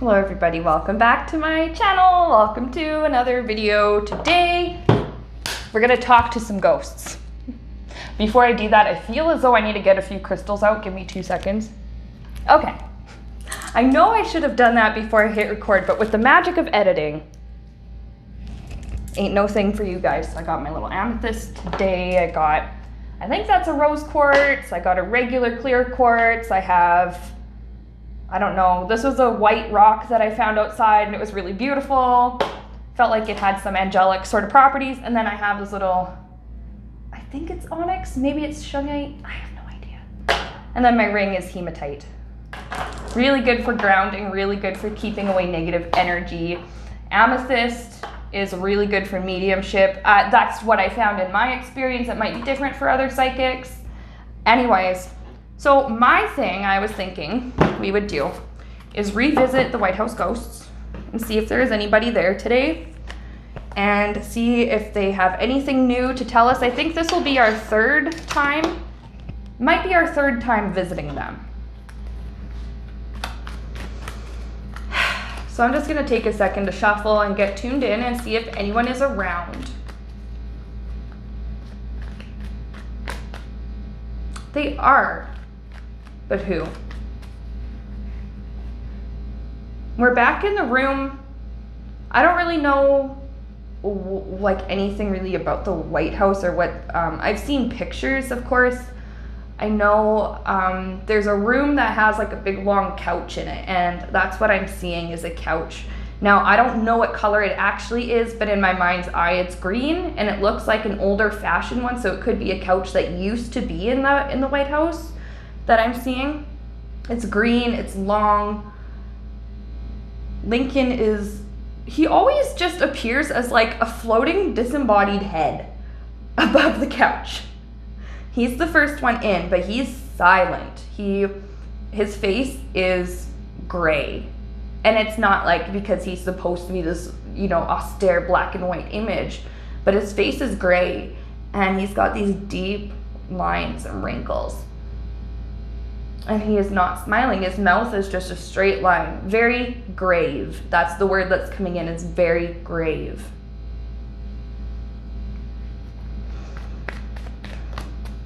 Hello everybody, welcome back to my channel. Welcome to another video. Today, we're gonna talk to some ghosts. Before I do that, I feel as though I need to get a few crystals out. Give me 2 seconds. Okay. I know I should have done that before I hit record, but with the magic of editing, ain't no thing for you guys. I got my little amethyst today. I think that's a rose quartz. I got a regular clear quartz. I don't know, this was a white rock that I found outside and it was really beautiful. Felt like it had some angelic sort of properties. And then I have this little, I think it's onyx, maybe it's shungite, I have no idea. And then my ring is hematite. Really good for grounding, really good for keeping away negative energy. Amethyst is really good for mediumship. That's what I found in my experience. It might be different for other psychics. Anyways, so my thing I was thinking we would do is revisit the White House ghosts and see if there is anybody there today and see if they have anything new to tell us. I think this will be our third time, might be our third time visiting them. So I'm just gonna take a second to shuffle and get tuned in and see if anyone is around. They are. But who? We're back in the room. I don't really know like anything really about the White House or what. I've seen pictures, of course. I know there's a room that has like a big long couch in it, and that's what I'm seeing is a couch. Now, I don't know what color it actually is, but in my mind's eye, it's green, and it looks like an older fashioned one, so it could be a couch that used to be in the White House that I'm seeing. It's green, it's long. Lincoln he always just appears as like a floating disembodied head above the couch. He's the first one in, but he's silent. His face is gray. And it's not like because he's supposed to be this, austere black and white image, but his face is gray and he's got these deep lines and wrinkles. And he is not smiling. His mouth is just a straight line. Very grave. That's the word that's coming in. It's very grave.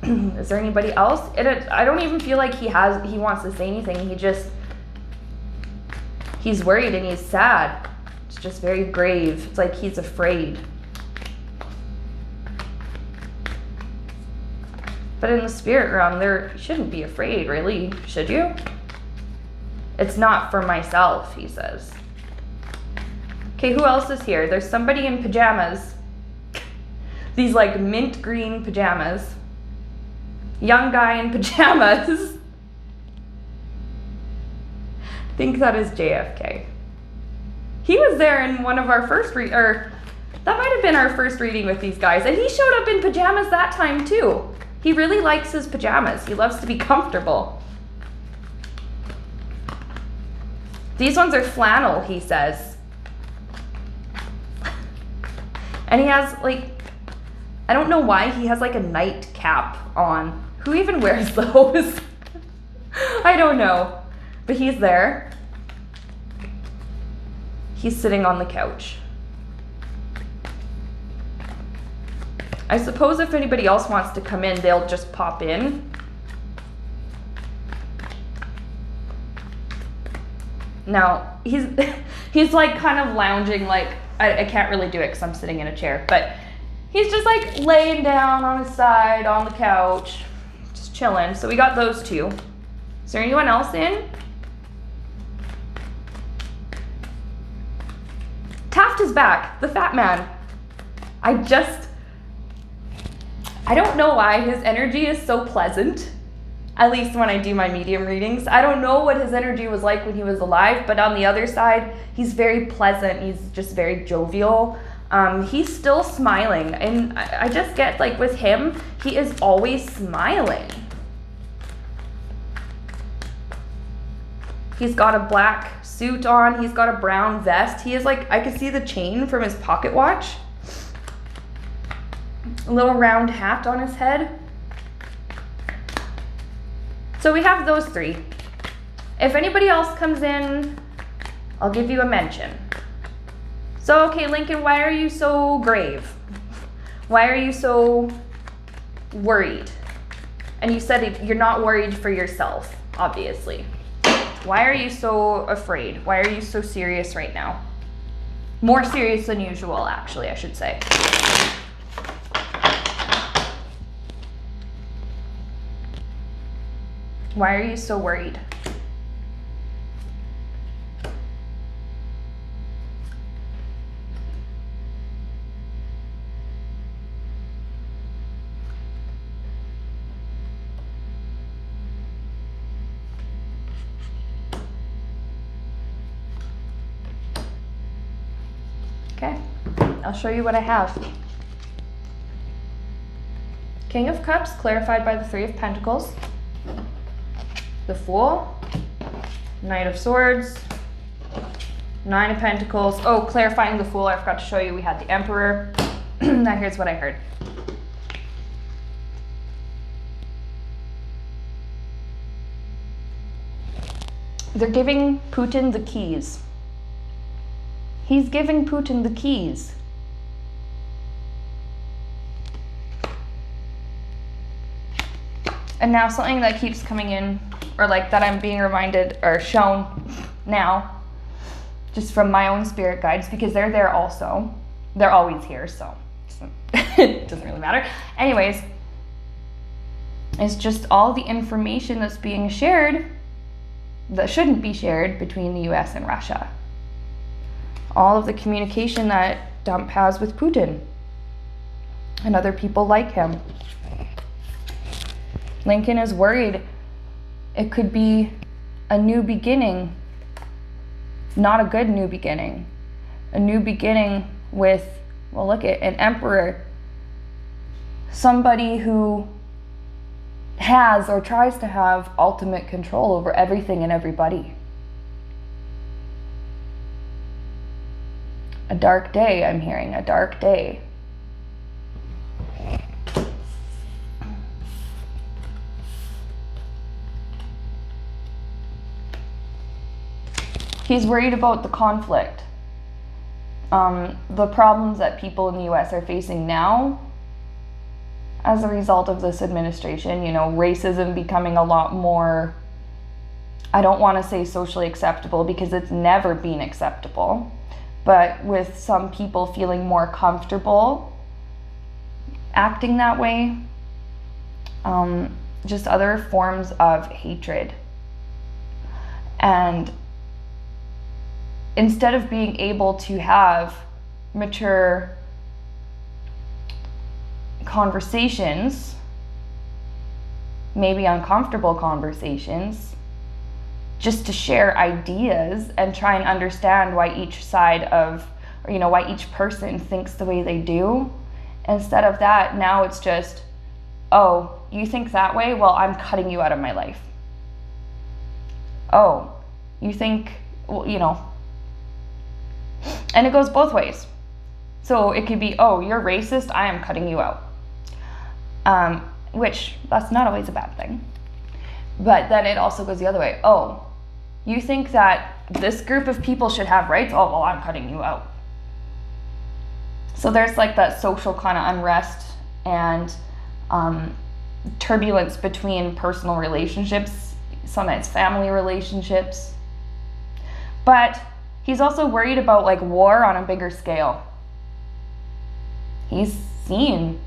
Is there anybody else? I don't even feel like he wants to say anything. He's worried and he's sad. It's just very grave. It's like he's afraid. But in the spirit realm, you shouldn't be afraid, really, should you? It's not for myself, he says. Okay, who else is here? There's somebody in pajamas. These like mint green pajamas. Young guy in pajamas. I think that is JFK. He was there in one of our first that might have been our first reading with these guys, and he showed up in pajamas that time too. He really likes his pajamas. He loves to be comfortable. These ones are flannel, he says. And he has I don't know why he has a nightcap on. Who even wears those? I don't know. But he's there. He's sitting on the couch. I suppose if anybody else wants to come in, they'll just pop in. Now, he's kind of lounging, I can't really do it because I'm sitting in a chair, but he's just laying down on his side on the couch, just chilling. So we got those two. Is there anyone else in? Taft is back, the fat man. I don't know why his energy is so pleasant, at least when I do my medium readings. I don't know what his energy was like when he was alive, but on the other side, he's very pleasant. He's just very jovial. He's still smiling, and I just get with him, he is always smiling. He's got a black suit on. He's got a brown vest. He is I could see the chain from his pocket watch. A little round hat on his head. So we have those three. If anybody else comes in, I'll give you a mention. So, okay, Lincoln, why are you so grave? Why are you so worried? And you said you're not worried for yourself, obviously. Why are you so afraid? Why are you so serious right now? More serious than usual, actually, I should say. Why are you so worried? Okay, I'll show you what I have. King of Cups, clarified by the Three of Pentacles. The Fool. Knight of Swords. Nine of Pentacles. Oh, clarifying the Fool, I forgot to show you, we had the Emperor. Now here's what I heard. They're giving Putin the keys. He's giving Putin the keys. And now something that keeps coming in, or like that I'm being reminded or shown now, just from my own spirit guides, because they're there also. They're always here, so it doesn't really matter. Anyways, it's just all the information that's being shared that shouldn't be shared between the US and Russia. All of the communication that Trump has with Putin and other people like him. Lincoln is worried it could be a new beginning, not a good new beginning. A new beginning with, well, look at an emperor, somebody who has or tries to have ultimate control over everything and everybody. A dark day, I'm hearing, a dark day. He's worried about the conflict. The problems that people in the US are facing now as a result of this administration, you know, racism becoming a lot more, I don't want to say socially acceptable because it's never been acceptable, but with some people feeling more comfortable acting that way, just other forms of hatred. And instead of being able to have mature conversations, maybe uncomfortable conversations, just to share ideas and try and understand why each side of, or you know, why each person thinks the way they do. Instead of that, now it's just, oh, you think that way? Well, I'm cutting you out of my life. Oh, you think, well, you know, and it goes both ways. So it could be, oh, you're racist, I am cutting you out. Which, that's not always a bad thing. But then it also goes the other way. Oh, you think that this group of people should have rights? Oh, well, I'm cutting you out. So there's like that social kind of unrest and turbulence between personal relationships, sometimes family relationships. But he's also worried about like war on a bigger scale. He's seen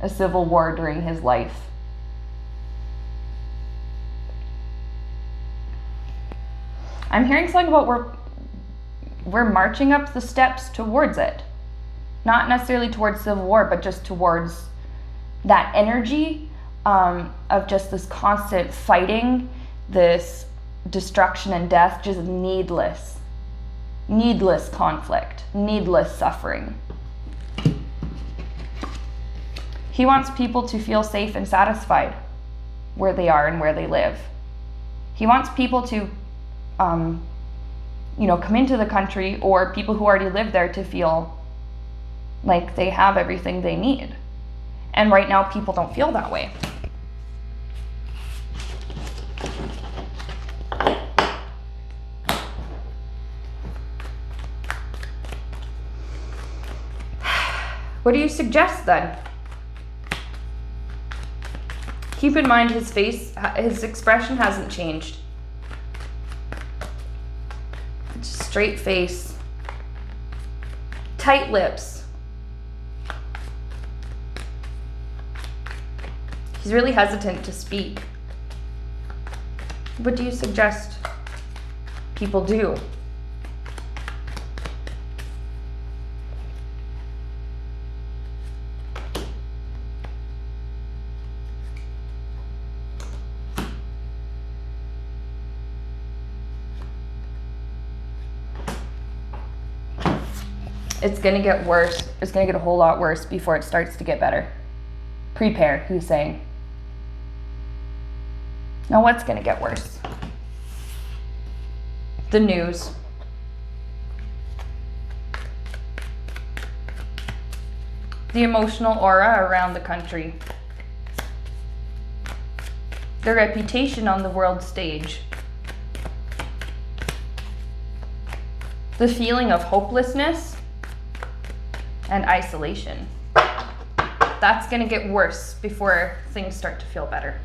a civil war during his life. I'm hearing something about we're marching up the steps towards it. Not necessarily towards civil war, but just towards that energy of just this constant fighting, this destruction and death, just needless conflict, needless suffering. He wants people to feel safe and satisfied where they are and where they live. He wants people to, you know, come into the country, or people who already live there to feel like they have everything they need. And right now, people don't feel that way. What do you suggest then? Keep in mind his face, his expression hasn't changed. Straight face, tight lips. He's really hesitant to speak. What do you suggest people do? It's gonna get worse. It's gonna get a whole lot worse before it starts to get better. Prepare, he's saying. Now what's gonna get worse? The news. The emotional aura around the country. The reputation on the world stage. The feeling of hopelessness and isolation. That's gonna get worse before things start to feel better.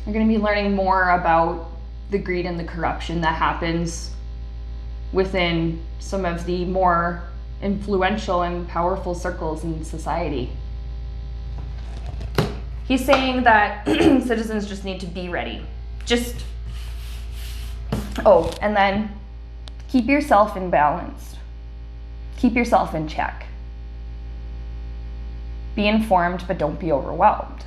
You're gonna be learning more about the greed and the corruption that happens within some of the more influential and powerful circles in society. He's saying that citizens just need to be ready. And then keep yourself in balance. Keep yourself in check. Be informed, but don't be overwhelmed.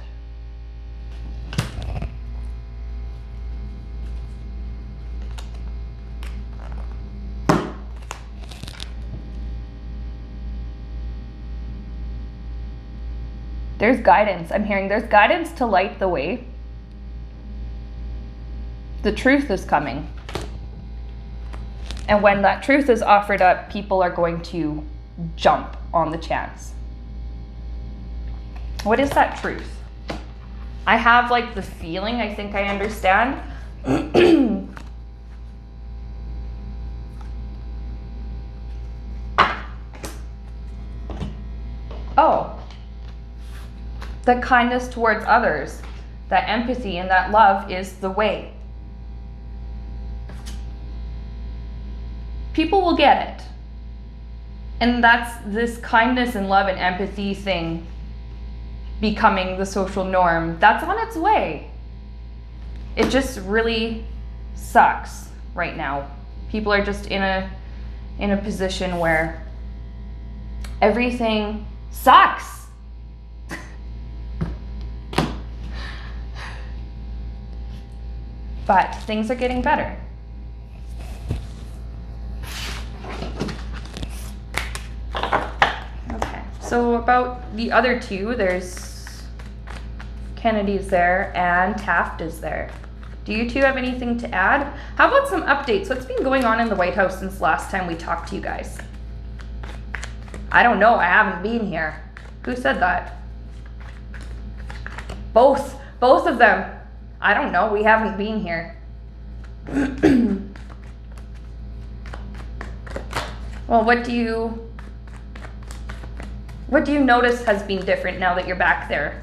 There's guidance. I'm hearing there's guidance to light the way. The truth is coming. And when that truth is offered up, people are going to jump on the chance. What is that truth? I have like the feeling, I think I understand. Oh, that kindness towards others, that empathy and that love is the way. People will get it. And that's this kindness and love and empathy thing becoming the social norm. That's on its way. It just really sucks right now. People are just in a position where everything sucks. But things are getting better. Okay, so about the other two, there's Kennedy's there and Taft is there. Do you two have anything to add? How about some updates? What's been going on in the White House since last time we talked to you guys? I don't know, I haven't been here. Who said that? Both of them. I don't know, we haven't been here. Well, what do you notice has been different now that you're back there?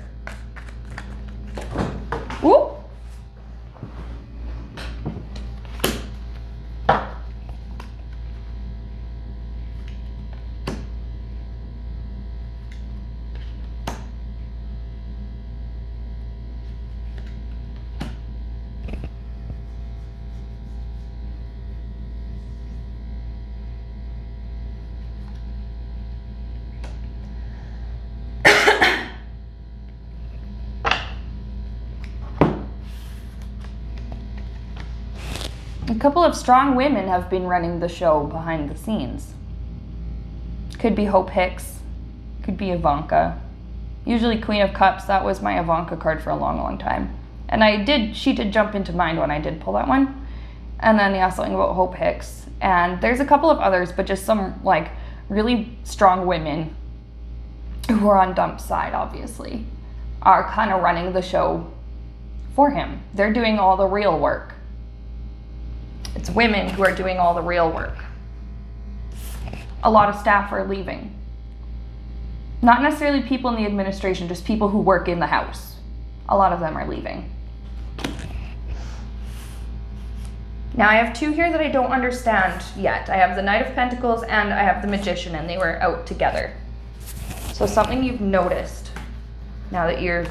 Whoop. A couple of strong women have been running the show behind the scenes. Could be Hope Hicks, could be Ivanka. Usually Queen of Cups, that was my Ivanka card for a long, long time. And she did jump into mind when I did pull that one. And then yeah, something about Hope Hicks. And there's a couple of others, but just some like really strong women who are on Dump's side, obviously, are kind of running the show for him. They're doing all the real work. It's women who are doing all the real work. A lot of staff are leaving. Not necessarily people in the administration, just people who work in the house. A lot of them are leaving. Now I have two here that I don't understand yet. I have the Knight of Pentacles and I have the Magician, and they were out together. So something you've noticed now that you're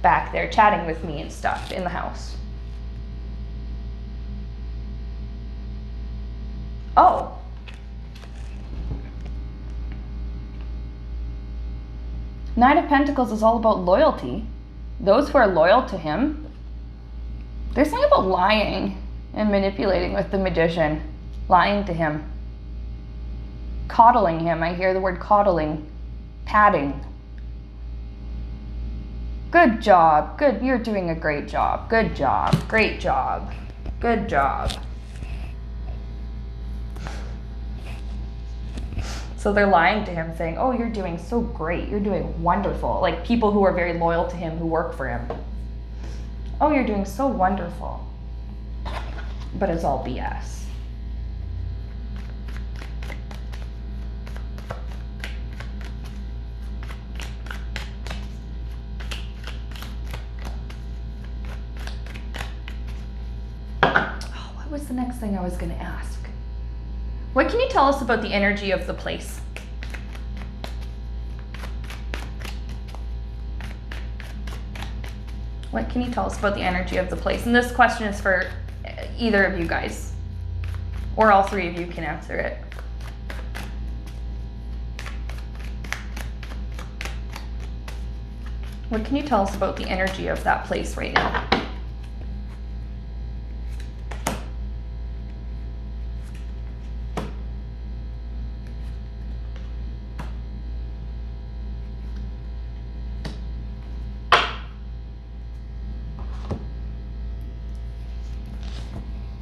back there chatting with me and stuff in the house. Oh. Knight of Pentacles is all about loyalty. Those who are loyal to him. There's something about lying and manipulating with the Magician. Lying to him. Coddling him. I hear the word coddling. Patting. Good job. Good. You're doing a great job. Good job. Great job. Good job. So they're lying to him, saying, oh, you're doing so great. You're doing wonderful. Like people who are very loyal to him, who work for him. Oh, you're doing so wonderful. But it's all BS. Oh, what was the next thing I was going to ask? What can you tell us about the energy of the place? What can you tell us about the energy of the place? And this question is for either of you guys, or all three of you can answer it. What can you tell us about the energy of that place right now?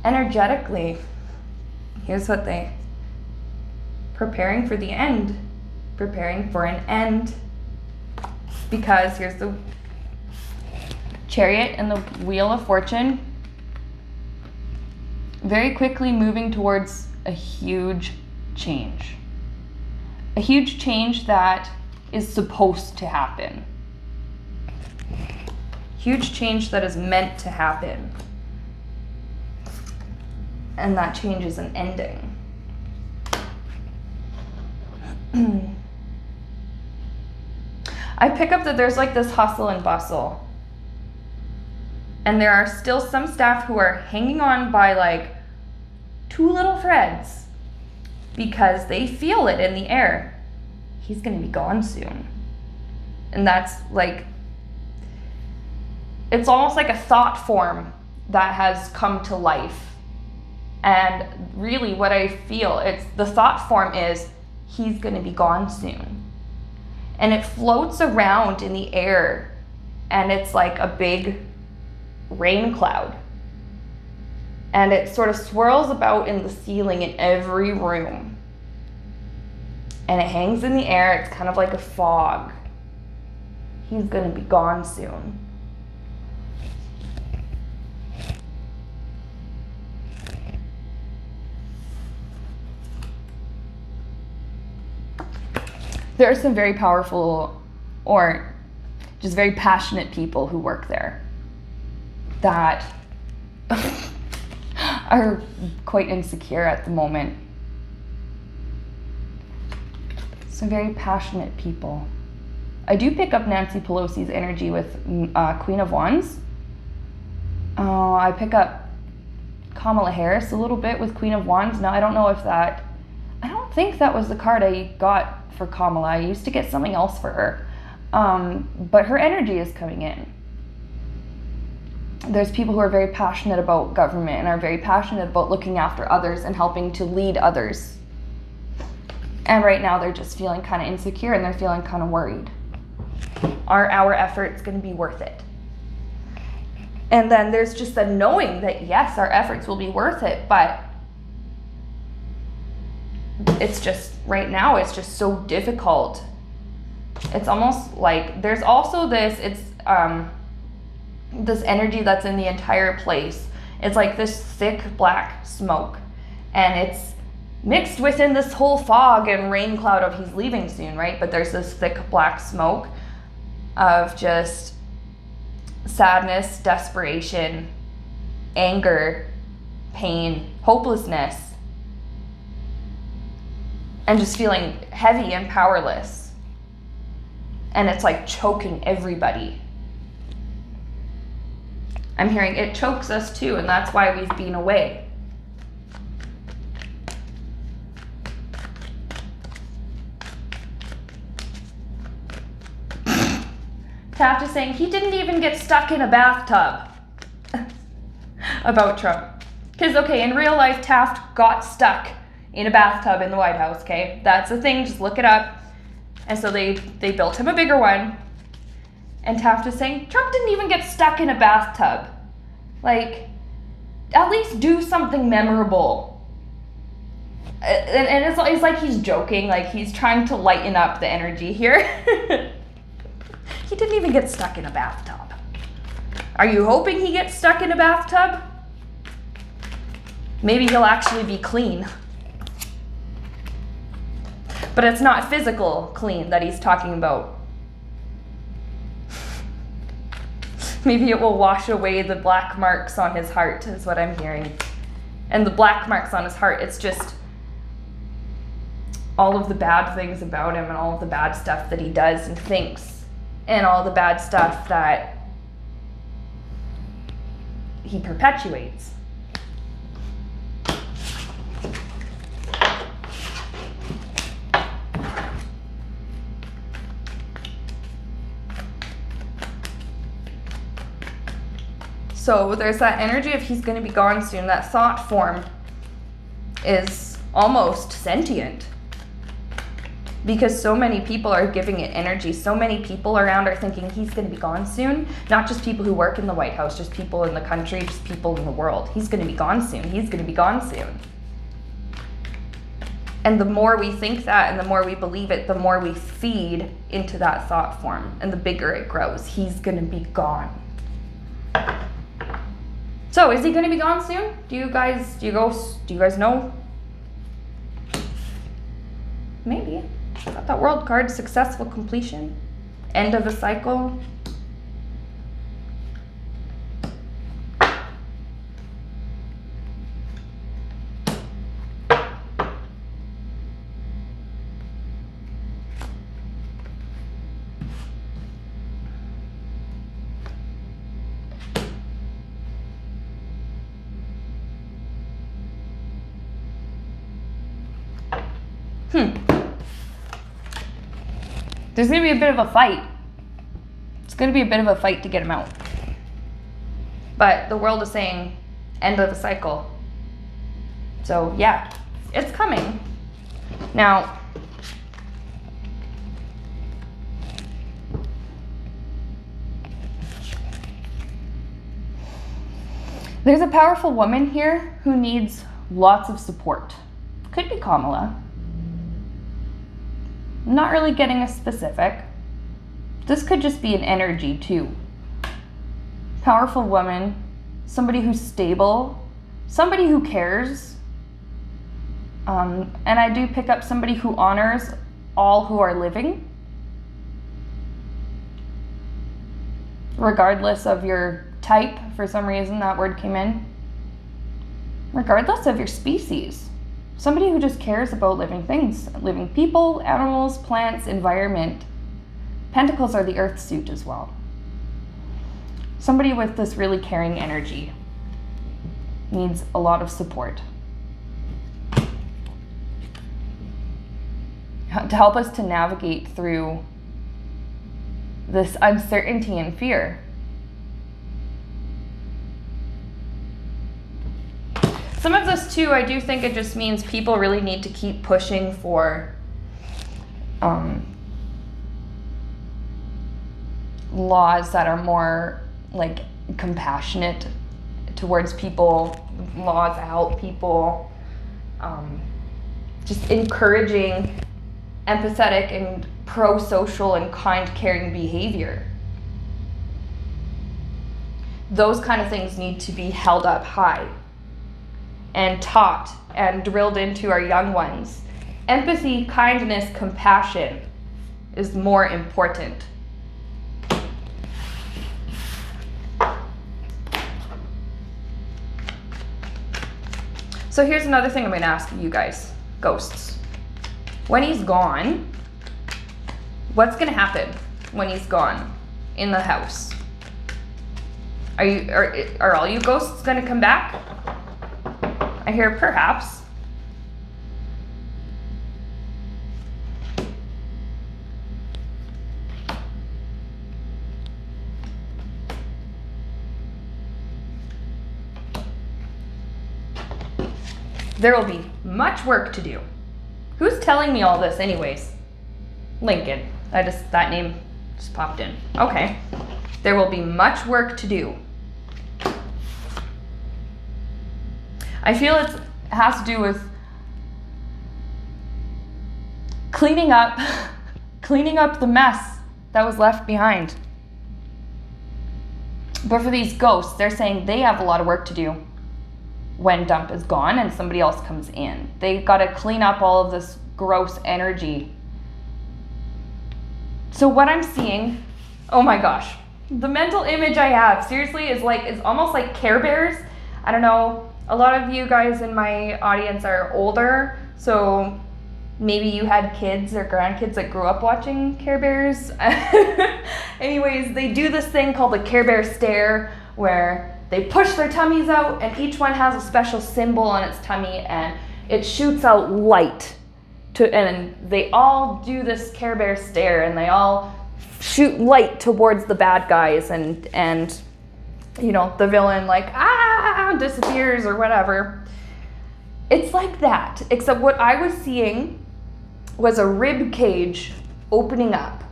Energetically, here's what preparing for the end, preparing for an end, because here's the Chariot and the Wheel of Fortune, very quickly moving towards a huge change that is supposed to happen, huge change that is meant to happen. And that change is an ending. I pick up that there's like this hustle and bustle. And there are still some staff who are hanging on by like two little threads because they feel it in the air. He's going to be gone soon. And that's like, it's almost like a thought form that has come to life. And really what I feel, it's the thought form is, he's going to be gone soon. And it floats around in the air, and it's like a big rain cloud. And it sort of swirls about in the ceiling in every room. And it hangs in the air, it's kind of like a fog. He's going to be gone soon. There are some very powerful or just very passionate people who work there that are quite insecure at the moment. Some very passionate people. I do pick up Nancy Pelosi's energy with Queen of Wands. I pick up Kamala Harris a little bit with Queen of Wands. Now, I don't know if that, I don't think that was the card I got for Kamala. I used to get something else for her. But her energy is coming in. There's people who are very passionate about government and are very passionate about looking after others and helping to lead others. And right now they're just feeling kind of insecure and they're feeling kind of worried. Are our efforts going to be worth it? And then there's just the knowing that yes, our efforts will be worth it, but it's just, right now, it's just so difficult. It's almost like there's also this, it's this energy that's in the entire place. It's like this thick black smoke, and it's mixed within this whole fog and rain cloud of he's leaving soon, right? But there's this thick black smoke of just sadness, desperation, anger, pain, hopelessness, and just feeling heavy and powerless. And it's like choking everybody. I'm hearing it chokes us too, and that's why we've been away. Taft is saying he didn't even get stuck in a bathtub. About Trump. Because, okay, in real life, Taft got stuck in a bathtub in the White House, okay? That's the thing, just look it up. And so they built him a bigger one. And Taft is saying, Trump didn't even get stuck in a bathtub. Like, at least do something memorable. And it's like he's joking, like he's trying to lighten up the energy here. He didn't even get stuck in a bathtub. Are you hoping he gets stuck in a bathtub? Maybe he'll actually be clean. But it's not physical clean that he's talking about. Maybe it will wash away the black marks on his heart, is what I'm hearing. And the black marks on his heart, it's just all of the bad things about him and all of the bad stuff that he does and thinks, and all the bad stuff that he perpetuates. So there's that energy of he's going to be gone soon. That thought form is almost sentient because so many people are giving it energy. So many people around are thinking he's going to be gone soon. Not just people who work in the White House, just people in the country, just people in the world. He's going to be gone soon. He's going to be gone soon. And the more we think that and the more we believe it, the more we feed into that thought form and the bigger it grows. He's going to be gone. So is he going to be gone soon? Do you guys know? Maybe. Got that world card, successful completion, end of the cycle. There's going to be a bit of a fight. It's going to be a bit of a fight to get him out. But the world is saying end of the cycle. So yeah, it's coming. Now, there's a powerful woman here who needs lots of support. Could be Kamala. I'm not really getting a specific. This could just be an energy too. Powerful woman, somebody who's stable, somebody who cares. And I do pick up somebody who honors all who are living, regardless of your type. For some reason that word came in. Regardless of your species. Somebody who just cares about living things, living people, animals, plants, environment. Pentacles are the earth suit as well. Somebody with this really caring energy needs a lot of support to help us to navigate through this uncertainty and fear. Some of this too, I do think it just means people really need to keep pushing for laws that are more like compassionate towards people, laws to help people, just encouraging empathetic and pro-social and kind, caring behavior. those kind of things need to be held up high and taught and drilled into our young ones. Empathy, kindness, compassion is more important. So here's another thing I'm going to ask you guys, ghosts. When he's gone, what's going to happen when he's gone in the house? Are all you ghosts going to come back? I hear perhaps. There will be much work to do. Who's telling me all this anyways? Lincoln. That name just popped in. Okay. There will be much work to do. I feel it has to do with cleaning up the mess that was left behind. But for these ghosts, they're saying they have a lot of work to do when Dump is gone and somebody else comes in. They got to clean up all of this gross energy. So what I'm seeing, oh my gosh, the mental image I have seriously is almost like Care Bears. I don't know, a lot of you guys in my audience are older, so maybe you had kids or grandkids that grew up watching Care Bears. Anyways, they do this thing called the Care Bear stare, where they push their tummies out and each one has a special symbol on its tummy and it shoots out light. And they all do this Care Bear stare and they all shoot light towards the bad guys and you know, the villain disappears or whatever. It's like that, except what I was seeing was a rib cage opening up,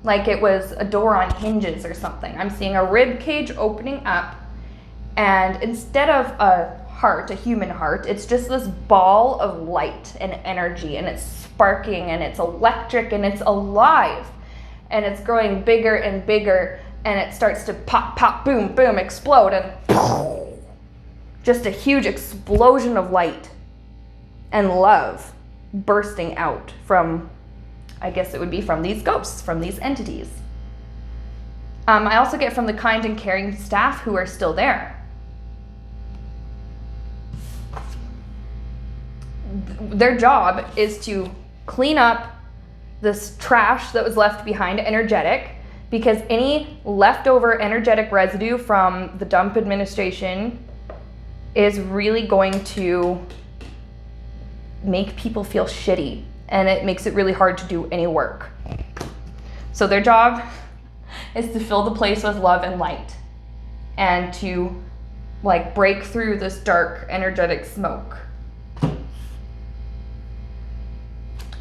like it was a door on hinges or something. I'm seeing a rib cage opening up, and instead of a heart, a human heart, it's just this ball of light and energy, and it's sparking and it's electric and it's alive, and it's growing bigger and bigger, and it starts to pop, pop, boom, boom, explode, and just a huge explosion of light and love bursting out from, I guess it would be from these ghosts, from these entities. I also get from the kind and caring staff who are still there. Their job is to clean up this trash that was left behind, energetic, because any leftover energetic residue from the Dump administration is really going to make people feel shitty, and it makes it really hard to do any work. So their job is to fill the place with love and light and to break through this dark energetic smoke.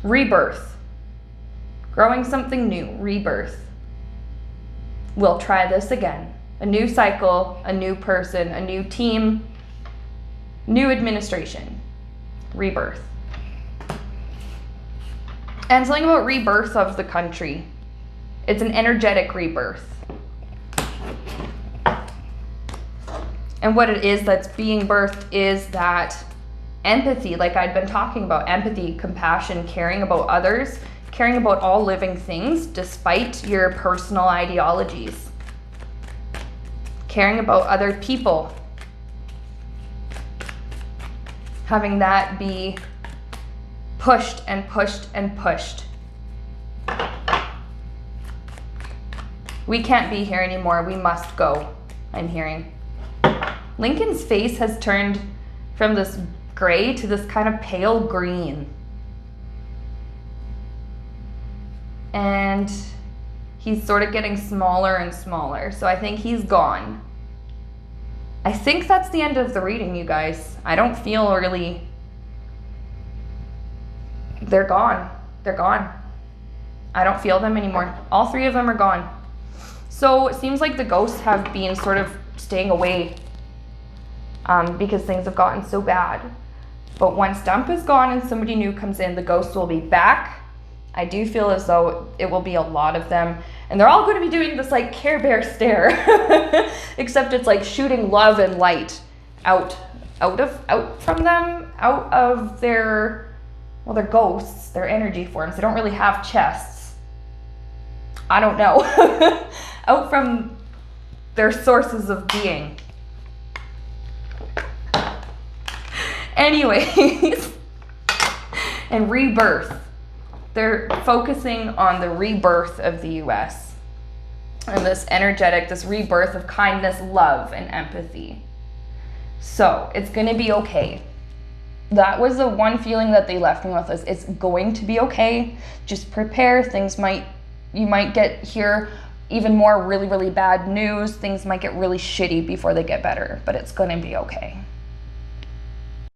Rebirth. Growing something new. Rebirth. We'll try this again. A new cycle, a new person, a new team, new administration. Rebirth. And something about rebirth of the country. It's an energetic rebirth. And what it is that's being birthed is that empathy, like I'd been talking about, empathy, compassion, caring about others, caring about all living things despite your personal ideologies. Caring about other people. Having that be pushed and pushed and pushed. We can't be here anymore. We must go, I'm hearing. Lincoln's face has turned from this gray to this kind of pale green. And he's sort of getting smaller and smaller. So I think he's gone. I think that's the end of the reading, you guys. I don't feel really... They're gone. They're gone. I don't feel them anymore. All three of them are gone. So it seems like the ghosts have been sort of staying away because things have gotten so bad. But once Dump is gone and somebody new comes in, the ghosts will be back. I do feel as though it will be a lot of them. And they're all going to be doing this like Care Bear stare, except it's like shooting love and light out from them, out of their, well, they're ghosts, they're energy forms. They don't really have chests. I don't know. Out from their sources of being. Anyways, and rebirth. They're focusing on the rebirth of the US and this energetic, this rebirth of kindness, love, and empathy. So it's going to be okay. That was the one feeling that they left me with, is it's going to be okay. Just prepare. You might hear even more really, really bad news. Things might get really shitty before they get better, but it's going to be okay.